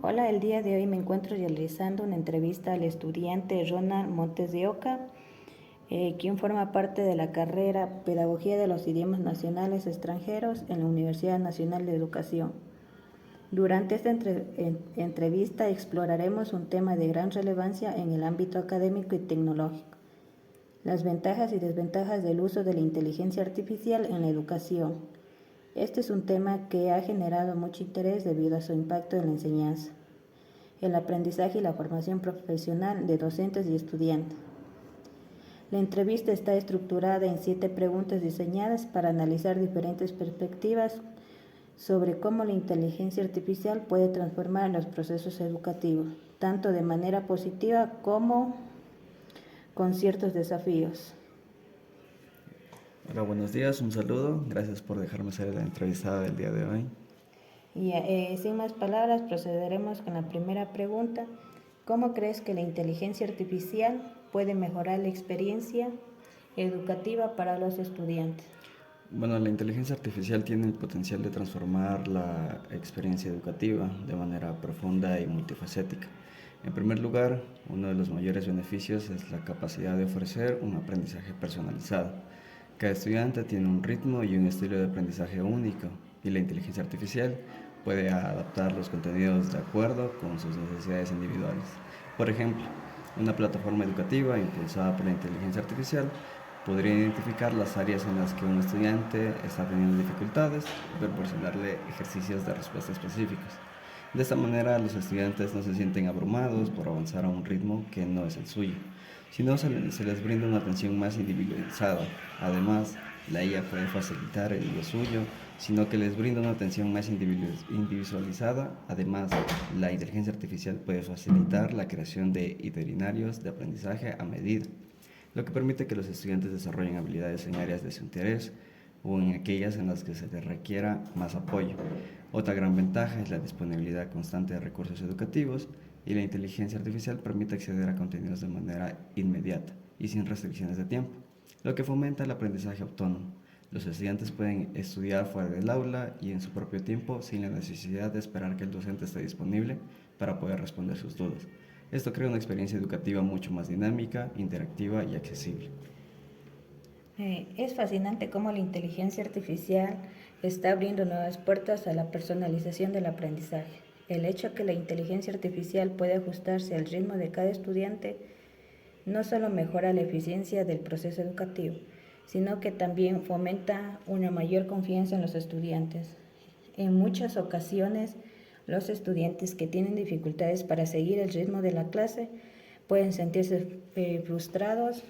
Hola, el día de hoy me encuentro realizando una entrevista al estudiante Ronald Montes de Oca, quien forma parte de la carrera Pedagogía de los Idiomas Nacionales Extranjeros en la Universidad Nacional de Educación. Durante esta entrevista exploraremos un tema de gran relevancia en el ámbito académico y tecnológico: las ventajas y desventajas del uso de la inteligencia artificial en la educación. Este es un tema que ha generado mucho interés debido a su impacto en la enseñanza, el aprendizaje y la formación profesional de docentes y estudiantes. La entrevista está estructurada en 7 preguntas diseñadas para analizar diferentes perspectivas sobre cómo la inteligencia artificial puede transformar los procesos educativos, tanto de manera positiva como con ciertos desafíos. Hola, buenos días, un saludo. Gracias por dejarme ser la entrevistada del día de hoy. Y sin más palabras, procederemos con la primera pregunta. ¿Cómo crees que la inteligencia artificial puede mejorar la experiencia educativa para los estudiantes? Bueno, la inteligencia artificial tiene el potencial de transformar la experiencia educativa de manera profunda y multifacética. En primer lugar, uno de los mayores beneficios es la capacidad de ofrecer un aprendizaje personalizado. Cada estudiante tiene un ritmo y un estilo de aprendizaje único, y la inteligencia artificial puede adaptar los contenidos de acuerdo con sus necesidades individuales. Por ejemplo, una plataforma educativa impulsada por la inteligencia artificial podría identificar las áreas en las que un estudiante está teniendo dificultades y proporcionarle ejercicios de respuesta específicos. De esta manera, los estudiantes no se sienten abrumados por avanzar a un ritmo que no es el suyo, sino se les brinda una atención más individualizada. Además, la IA puede facilitar lo suyo, sino que les brinda una atención más individualizada. Además, la inteligencia artificial puede facilitar la creación de itinerarios de aprendizaje a medida, lo que permite que los estudiantes desarrollen habilidades en áreas de su interés o en aquellas en las que se les requiera más apoyo. Otra gran ventaja es la disponibilidad constante de recursos educativos, y la inteligencia artificial permite acceder a contenidos de manera inmediata y sin restricciones de tiempo, lo que fomenta el aprendizaje autónomo. Los estudiantes pueden estudiar fuera del aula y en su propio tiempo, sin la necesidad de esperar que el docente esté disponible para poder responder sus dudas. Esto crea una experiencia educativa mucho más dinámica, interactiva y accesible. Es fascinante cómo la inteligencia artificial está abriendo nuevas puertas a la personalización del aprendizaje. El hecho de que la inteligencia artificial puede ajustarse al ritmo de cada estudiante no solo mejora la eficiencia del proceso educativo, sino que también fomenta una mayor confianza en los estudiantes. En muchas ocasiones, los estudiantes que tienen dificultades para seguir el ritmo de la clase pueden sentirse frustrados,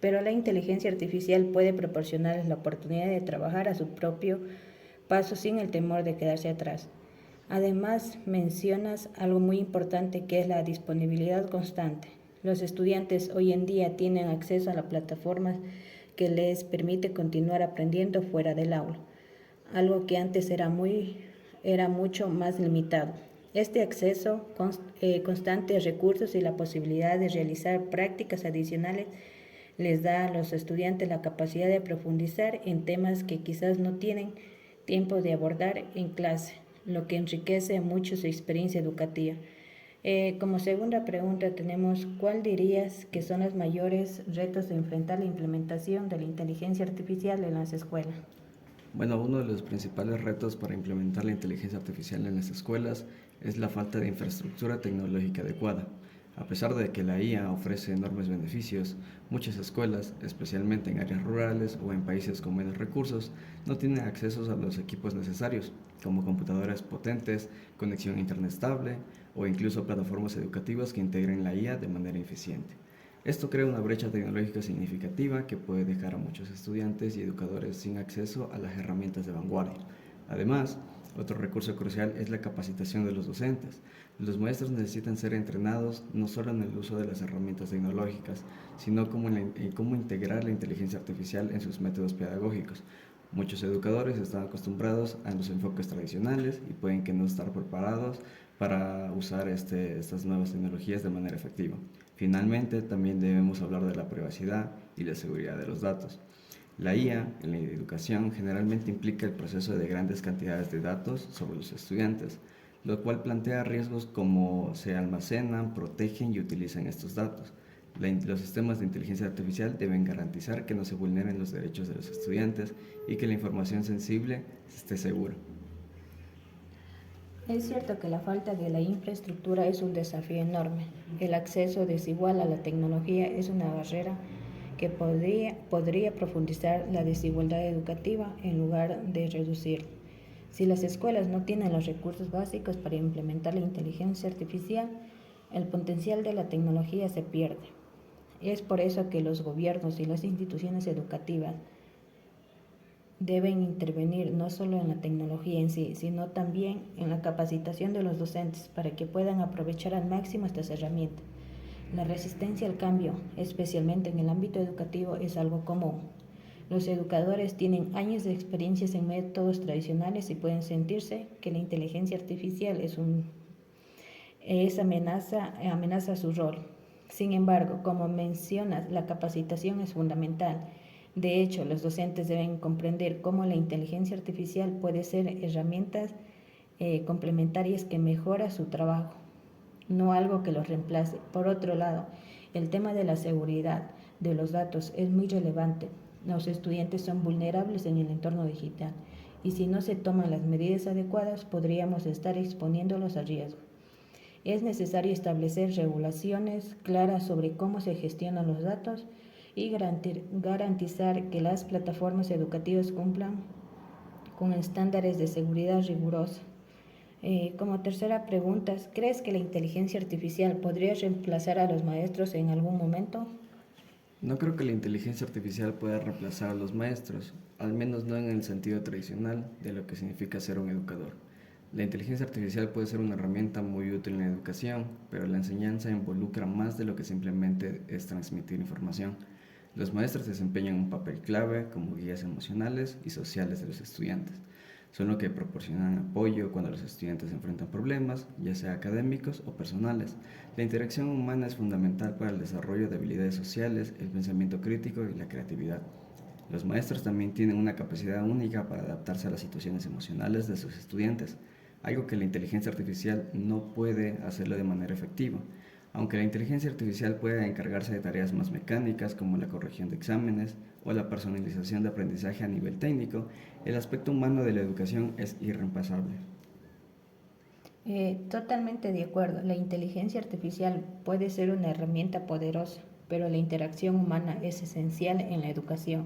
pero la inteligencia artificial puede proporcionarles la oportunidad de trabajar a su propio paso sin el temor de quedarse atrás. Además, mencionas algo muy importante, que es la disponibilidad constante. Los estudiantes hoy en día tienen acceso a las plataformas que les permite continuar aprendiendo fuera del aula, algo que antes era mucho más limitado. Este acceso constante a recursos y la posibilidad de realizar prácticas adicionales les da a los estudiantes la capacidad de profundizar en temas que quizás no tienen tiempo de abordar en clase, lo que enriquece mucho su experiencia educativa. Como segunda pregunta tenemos: ¿cuál dirías que son los mayores retos de enfrentar la implementación de la inteligencia artificial en las escuelas? Bueno, uno de los principales retos para implementar la inteligencia artificial en las escuelas es la falta de infraestructura tecnológica adecuada. A pesar de que la IA ofrece enormes beneficios, muchas escuelas, especialmente en áreas rurales o en países con menos recursos, no tienen acceso a los equipos necesarios, como computadoras potentes, conexión a internet estable o incluso plataformas educativas que integren la IA de manera eficiente. Esto crea una brecha tecnológica significativa que puede dejar a muchos estudiantes y educadores sin acceso a las herramientas de vanguardia. Además, otro recurso crucial es la capacitación de los docentes. Los maestros necesitan ser entrenados no solo en el uso de las herramientas tecnológicas, sino en cómo integrar la inteligencia artificial en sus métodos pedagógicos. Muchos educadores están acostumbrados a los enfoques tradicionales y pueden que no estar preparados para usar estas nuevas tecnologías de manera efectiva. Finalmente, también debemos hablar de la privacidad y la seguridad de los datos. La IA en la educación generalmente implica el proceso de grandes cantidades de datos sobre los estudiantes. lo cual plantea riesgos como se almacenan, protegen y utilizan estos datos. Los sistemas de inteligencia artificial deben garantizar que no se vulneren los derechos de los estudiantes y que la información sensible esté segura. Es cierto que la falta de la infraestructura es un desafío enorme. El acceso desigual a la tecnología es una barrera que podría profundizar la desigualdad educativa en lugar de reducirla. Si las escuelas no tienen los recursos básicos para implementar la inteligencia artificial, el potencial de la tecnología se pierde. Es por eso que los gobiernos y las instituciones educativas deben intervenir no solo en la tecnología en sí, sino también en la capacitación de los docentes para que puedan aprovechar al máximo estas herramientas. La resistencia al cambio, especialmente en el ámbito educativo, es algo común. Los educadores tienen años de experiencias en métodos tradicionales y pueden sentirse que la inteligencia artificial amenaza su rol. Sin embargo, como mencionas, la capacitación es fundamental. De hecho, los docentes deben comprender cómo la inteligencia artificial puede ser herramientas complementarias que mejoran su trabajo, no algo que los reemplace. Por otro lado, el tema de la seguridad de los datos es muy relevante. Los estudiantes son vulnerables en el entorno digital y si no se toman las medidas adecuadas podríamos estar exponiéndolos a riesgo. Es necesario establecer regulaciones claras sobre cómo se gestionan los datos y garantizar que las plataformas educativas cumplan con estándares de seguridad rigurosos. Como tercera pregunta, ¿crees que la inteligencia artificial podría reemplazar a los maestros en algún momento? No creo que la inteligencia artificial pueda reemplazar a los maestros, al menos no en el sentido tradicional de lo que significa ser un educador. La inteligencia artificial puede ser una herramienta muy útil en la educación, pero la enseñanza involucra más de lo que simplemente es transmitir información. Los maestros desempeñan un papel clave como guías emocionales y sociales de los estudiantes. Son los que proporcionan apoyo cuando los estudiantes enfrentan problemas, ya sea académicos o personales. La interacción humana es fundamental para el desarrollo de habilidades sociales, el pensamiento crítico y la creatividad. Los maestros también tienen una capacidad única para adaptarse a las situaciones emocionales de sus estudiantes, algo que la inteligencia artificial no puede hacerlo de manera efectiva. Aunque la inteligencia artificial puede encargarse de tareas más mecánicas como la corrección de exámenes o la personalización de aprendizaje a nivel técnico, el aspecto humano de la educación es irreemplazable. Totalmente de acuerdo. La inteligencia artificial puede ser una herramienta poderosa, pero la interacción humana es esencial en la educación.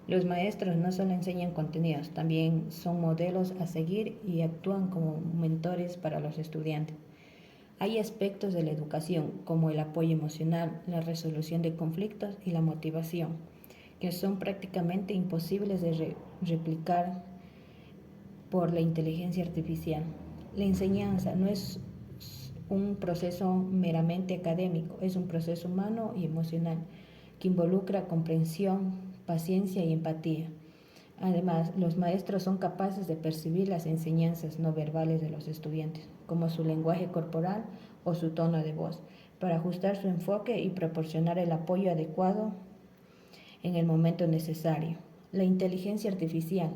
Los maestros no solo enseñan contenidos, también son modelos a seguir y actúan como mentores para los estudiantes. Hay aspectos de la educación, como el apoyo emocional, la resolución de conflictos y la motivación, que son prácticamente imposibles de replicar por la inteligencia artificial. La enseñanza no es un proceso meramente académico, es un proceso humano y emocional que involucra comprensión, paciencia y empatía. Además, los maestros son capaces de percibir las enseñanzas no verbales de los estudiantes, como su lenguaje corporal o su tono de voz, para ajustar su enfoque y proporcionar el apoyo adecuado en el momento necesario. La inteligencia artificial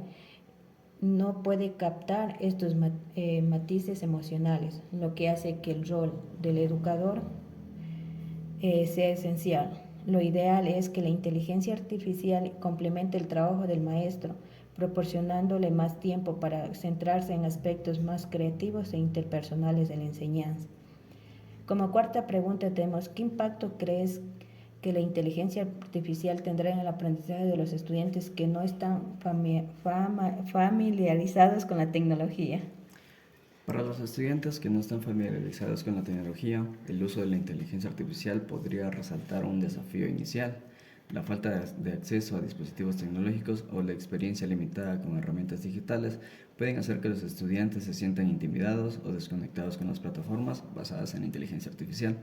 no puede captar estos matices emocionales, lo que hace que el rol del educador sea esencial. Lo ideal es que la inteligencia artificial complemente el trabajo del maestro, proporcionándole más tiempo para centrarse en aspectos más creativos e interpersonales de la enseñanza. Como cuarta pregunta tenemos, ¿qué impacto crees que la inteligencia artificial tendrá en el aprendizaje de los estudiantes que no están familiarizados con la tecnología? Para los estudiantes que no están familiarizados con la tecnología, el uso de la inteligencia artificial podría resaltar un desafío inicial. La falta de acceso a dispositivos tecnológicos o la experiencia limitada con herramientas digitales pueden hacer que los estudiantes se sientan intimidados o desconectados con las plataformas basadas en la inteligencia artificial.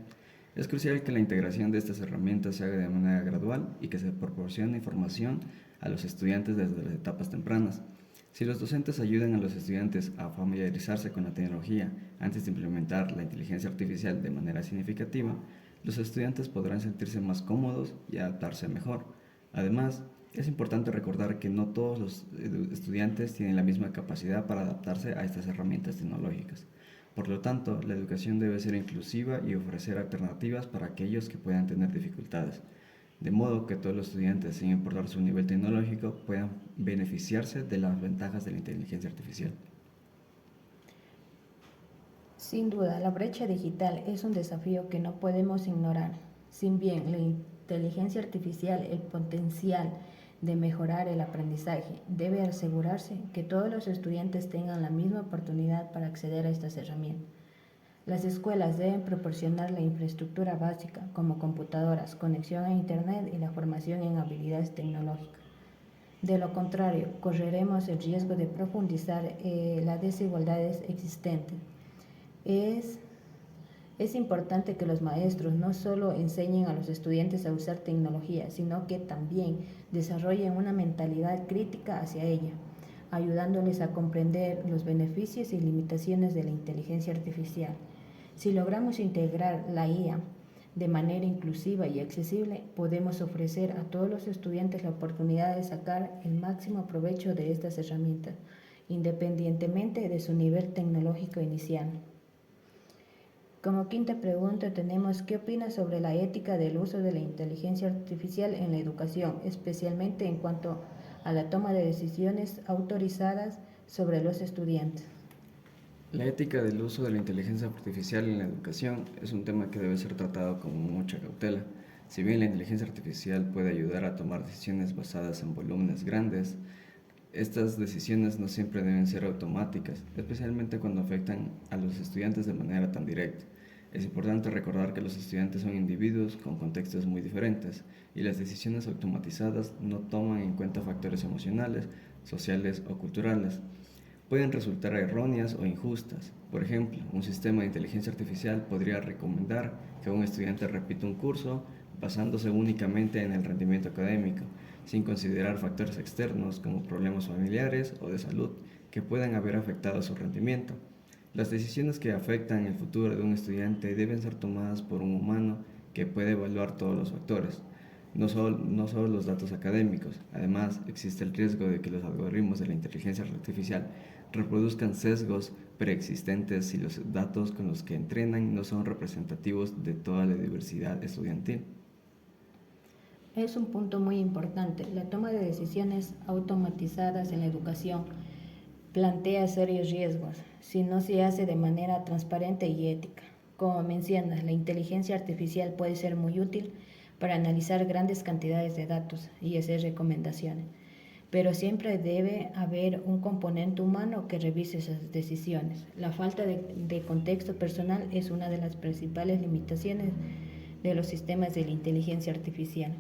Es crucial que la integración de estas herramientas se haga de manera gradual y que se proporcione información a los estudiantes desde las etapas tempranas. Si los docentes ayudan a los estudiantes a familiarizarse con la tecnología antes de implementar la inteligencia artificial de manera significativa, los estudiantes podrán sentirse más cómodos y adaptarse mejor. Además, es importante recordar que no todos los estudiantes tienen la misma capacidad para adaptarse a estas herramientas tecnológicas. Por lo tanto, la educación debe ser inclusiva y ofrecer alternativas para aquellos que puedan tener dificultades, de modo que todos los estudiantes, sin importar su nivel tecnológico, puedan beneficiarse de las ventajas de la inteligencia artificial. Sin duda, la brecha digital es un desafío que no podemos ignorar. Si bien la inteligencia artificial, el potencial de mejorar el aprendizaje, debe asegurarse que todos los estudiantes tengan la misma oportunidad para acceder a estas herramientas. Las escuelas deben proporcionar la infraestructura básica, como computadoras, conexión a Internet y la formación en habilidades tecnológicas. De lo contrario, correremos el riesgo de profundizar las desigualdades existentes. Es importante que los maestros no solo enseñen a los estudiantes a usar tecnología, sino que también desarrollen una mentalidad crítica hacia ella, ayudándoles a comprender los beneficios y limitaciones de la inteligencia artificial. Si logramos integrar la IA de manera inclusiva y accesible, podemos ofrecer a todos los estudiantes la oportunidad de sacar el máximo provecho de estas herramientas, independientemente de su nivel tecnológico inicial. Como quinta pregunta tenemos, ¿qué opinas sobre la ética del uso de la inteligencia artificial en la educación, especialmente en cuanto a la toma de decisiones autorizadas sobre los estudiantes? La ética del uso de la inteligencia artificial en la educación es un tema que debe ser tratado con mucha cautela. Si bien la inteligencia artificial puede ayudar a tomar decisiones basadas en volúmenes grandes, estas decisiones no siempre deben ser automáticas, especialmente cuando afectan a los estudiantes de manera tan directa. Es importante recordar que los estudiantes son individuos con contextos muy diferentes y las decisiones automatizadas no toman en cuenta factores emocionales, sociales o culturales. Pueden resultar erróneas o injustas. Por ejemplo, un sistema de inteligencia artificial podría recomendar que un estudiante repita un curso basándose únicamente en el rendimiento académico, sin considerar factores externos como problemas familiares o de salud que puedan haber afectado su rendimiento. Las decisiones que afectan el futuro de un estudiante deben ser tomadas por un humano que puede evaluar todos los factores, no solo los datos académicos. Además, existe el riesgo de que los algoritmos de la inteligencia artificial reproduzcan sesgos preexistentes si los datos con los que entrenan no son representativos de toda la diversidad estudiantil. Es un punto muy importante. La toma de decisiones automatizadas en la educación plantea serios riesgos si no se hace de manera transparente y ética. Como mencionas, la inteligencia artificial puede ser muy útil para analizar grandes cantidades de datos y hacer recomendaciones, pero siempre debe haber un componente humano que revise esas decisiones. La falta de contexto personal es una de las principales limitaciones de los sistemas de la inteligencia artificial.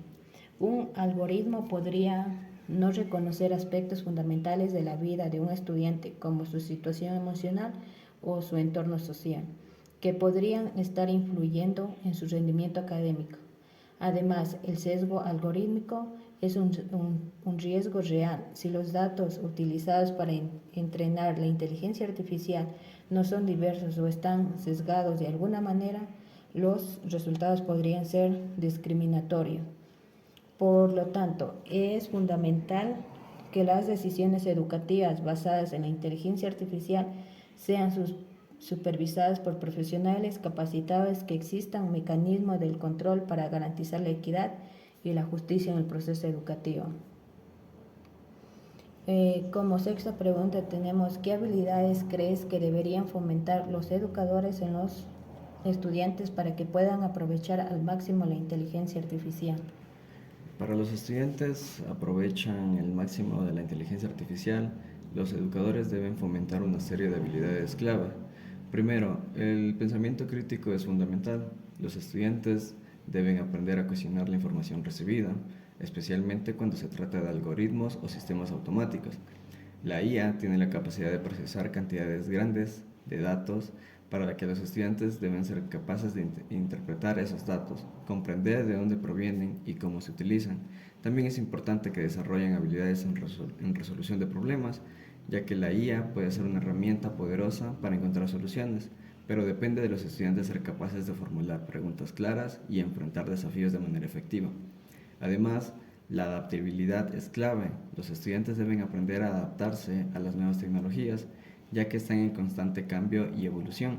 Un algoritmo podría no reconocer aspectos fundamentales de la vida de un estudiante, como su situación emocional o su entorno social, que podrían estar influyendo en su rendimiento académico. Además, el sesgo algorítmico es un riesgo real. Si los datos utilizados para entrenar la inteligencia artificial no son diversos o están sesgados de alguna manera, los resultados podrían ser discriminatorios. Por lo tanto, es fundamental que las decisiones educativas basadas en la inteligencia artificial sean supervisadas por profesionales capacitados, que exista un mecanismo del control para garantizar la equidad y la justicia en el proceso educativo. Como sexta pregunta tenemos, ¿qué habilidades crees que deberían fomentar los educadores en los estudiantes para que puedan aprovechar al máximo la inteligencia artificial? Para los estudiantes aprovechan el máximo de la inteligencia artificial, los educadores deben fomentar una serie de habilidades clave. Primero, el pensamiento crítico es fundamental. Los estudiantes deben aprender a cuestionar la información recibida, especialmente cuando se trata de algoritmos o sistemas automáticos. La IA tiene la capacidad de procesar cantidades grandes de datos, para la que los estudiantes deben ser capaces de interpretar esos datos, comprender de dónde provienen y cómo se utilizan. También es importante que desarrollen habilidades en resolución de problemas, ya que la IA puede ser una herramienta poderosa para encontrar soluciones, pero depende de los estudiantes ser capaces de formular preguntas claras y enfrentar desafíos de manera efectiva. Además, la adaptabilidad es clave. Los estudiantes deben aprender a adaptarse a las nuevas tecnologías ya que están en constante cambio y evolución.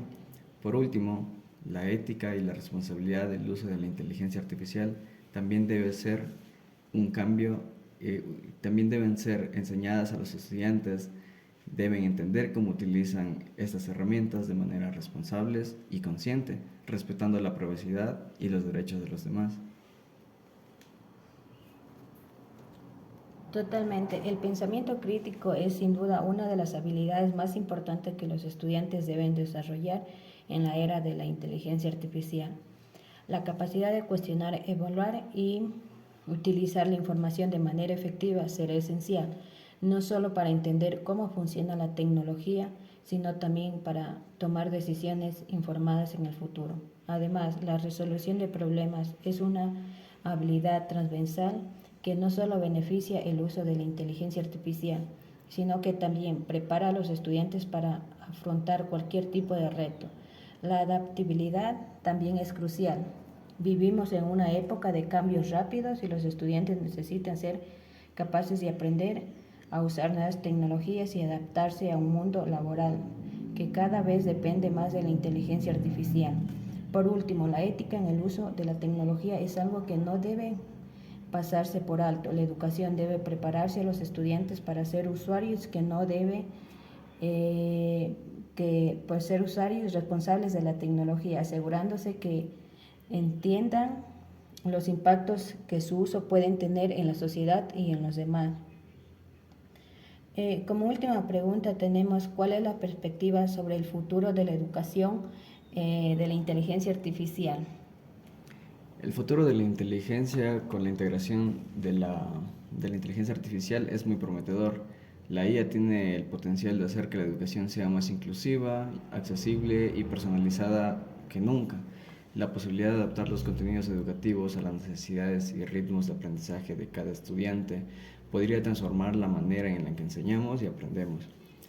Por último, la ética y la responsabilidad del uso de la inteligencia artificial también debe ser un cambio, también deben ser enseñadas a los estudiantes, deben entender cómo utilizan estas herramientas de manera responsable y consciente, respetando la privacidad y los derechos de los demás. Totalmente. El pensamiento crítico es sin duda una de las habilidades más importantes que los estudiantes deben desarrollar en la era de la inteligencia artificial. La capacidad de cuestionar, evaluar y utilizar la información de manera efectiva será esencial, no solo para entender cómo funciona la tecnología, sino también para tomar decisiones informadas en el futuro. Además, la resolución de problemas es una habilidad transversal que no solo beneficia el uso de la inteligencia artificial, sino que también prepara a los estudiantes para afrontar cualquier tipo de reto. La adaptabilidad también es crucial. Vivimos en una época de cambios rápidos y los estudiantes necesitan ser capaces de aprender a usar nuevas tecnologías y adaptarse a un mundo laboral que cada vez depende más de la inteligencia artificial. Por último, la ética en el uso de la tecnología es algo que no debe pasarse por alto. La educación debe prepararse a los estudiantes para ser usuarios que no debe por ser usuarios responsables de la tecnología, asegurándose que entiendan los impactos que su uso pueden tener en la sociedad y en los demás. Como última pregunta tenemos cuál es la perspectiva sobre el futuro de la educación de la inteligencia artificial. El futuro de la inteligencia con la integración de la inteligencia artificial es muy prometedor. La IA tiene el potencial de hacer que la educación sea más inclusiva, accesible y personalizada que nunca. La posibilidad de adaptar los contenidos educativos a las necesidades y ritmos de aprendizaje de cada estudiante podría transformar la manera en la que enseñamos y aprendemos.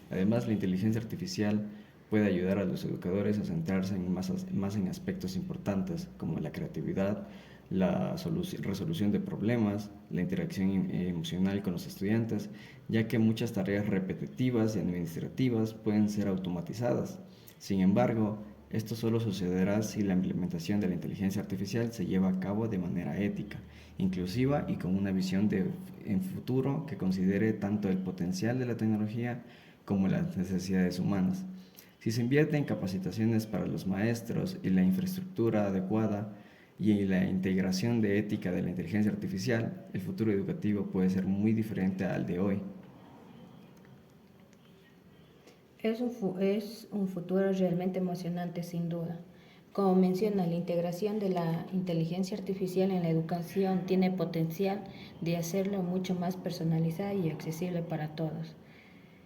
Además, la inteligencia artificial puede ayudar a los educadores a centrarse más en aspectos importantes como la creatividad, la resolución de problemas, la interacción emocional con los estudiantes, ya que muchas tareas repetitivas y administrativas pueden ser automatizadas. Sin embargo, esto solo sucederá si la implementación de la inteligencia artificial se lleva a cabo de manera ética, inclusiva y con una visión en futuro que considere tanto el potencial de la tecnología como las necesidades humanas. Si se invierte en capacitaciones para los maestros y la infraestructura adecuada y en la integración de ética de la inteligencia artificial, el futuro educativo puede ser muy diferente al de hoy. Es un futuro realmente emocionante, sin duda. Como menciona, la integración de la inteligencia artificial en la educación tiene potencial de hacerlo mucho más personalizada y accesible para todos.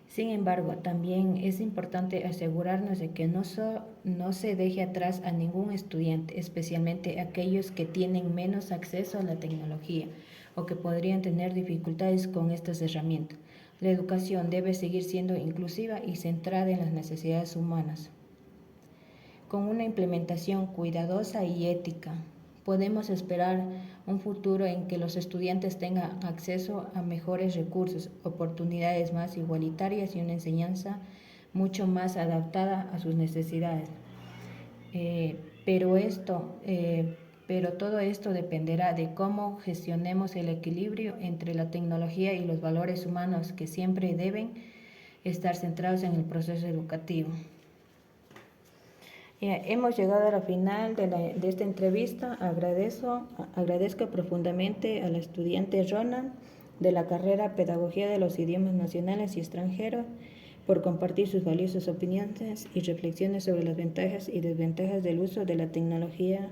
Sin embargo, también es importante asegurarnos de que no se deje atrás a ningún estudiante, especialmente aquellos que tienen menos acceso a la tecnología o que podrían tener dificultades con estas herramientas. La educación debe seguir siendo inclusiva y centrada en las necesidades humanas. Con una implementación cuidadosa y ética, podemos esperar un futuro en que los estudiantes tengan acceso a mejores recursos, oportunidades más igualitarias y una enseñanza mucho más adaptada a sus necesidades. Eh, pero, esto, pero todo esto dependerá de cómo gestionemos el equilibrio entre la tecnología y los valores humanos que siempre deben estar centrados en el proceso educativo. Hemos llegado a la final de esta entrevista. Agradezco profundamente al estudiante Ronan de la carrera Pedagogía de los Idiomas Nacionales y Extranjeros por compartir sus valiosas opiniones y reflexiones sobre las ventajas y desventajas del uso de la tecnología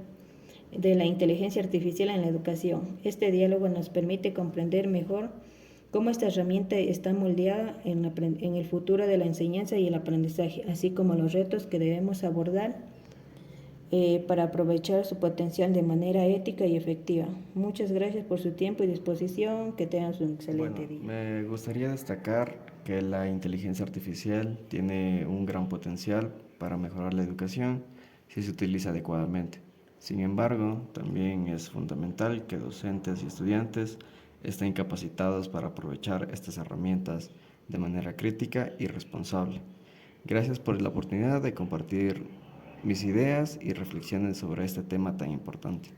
de la inteligencia artificial en la educación. Este diálogo nos permite comprender mejor cómo esta herramienta está moldeada en el futuro de la enseñanza y el aprendizaje, así como los retos que debemos abordar para aprovechar su potencial de manera ética y efectiva. Muchas gracias por su tiempo y disposición. Que tengan un excelente día. Me gustaría destacar que la inteligencia artificial tiene un gran potencial para mejorar la educación si se utiliza adecuadamente. Sin embargo, también es fundamental que docentes y estudiantes estén capacitados para aprovechar estas herramientas de manera crítica y responsable. Gracias por la oportunidad de compartir mis ideas y reflexiones sobre este tema tan importante.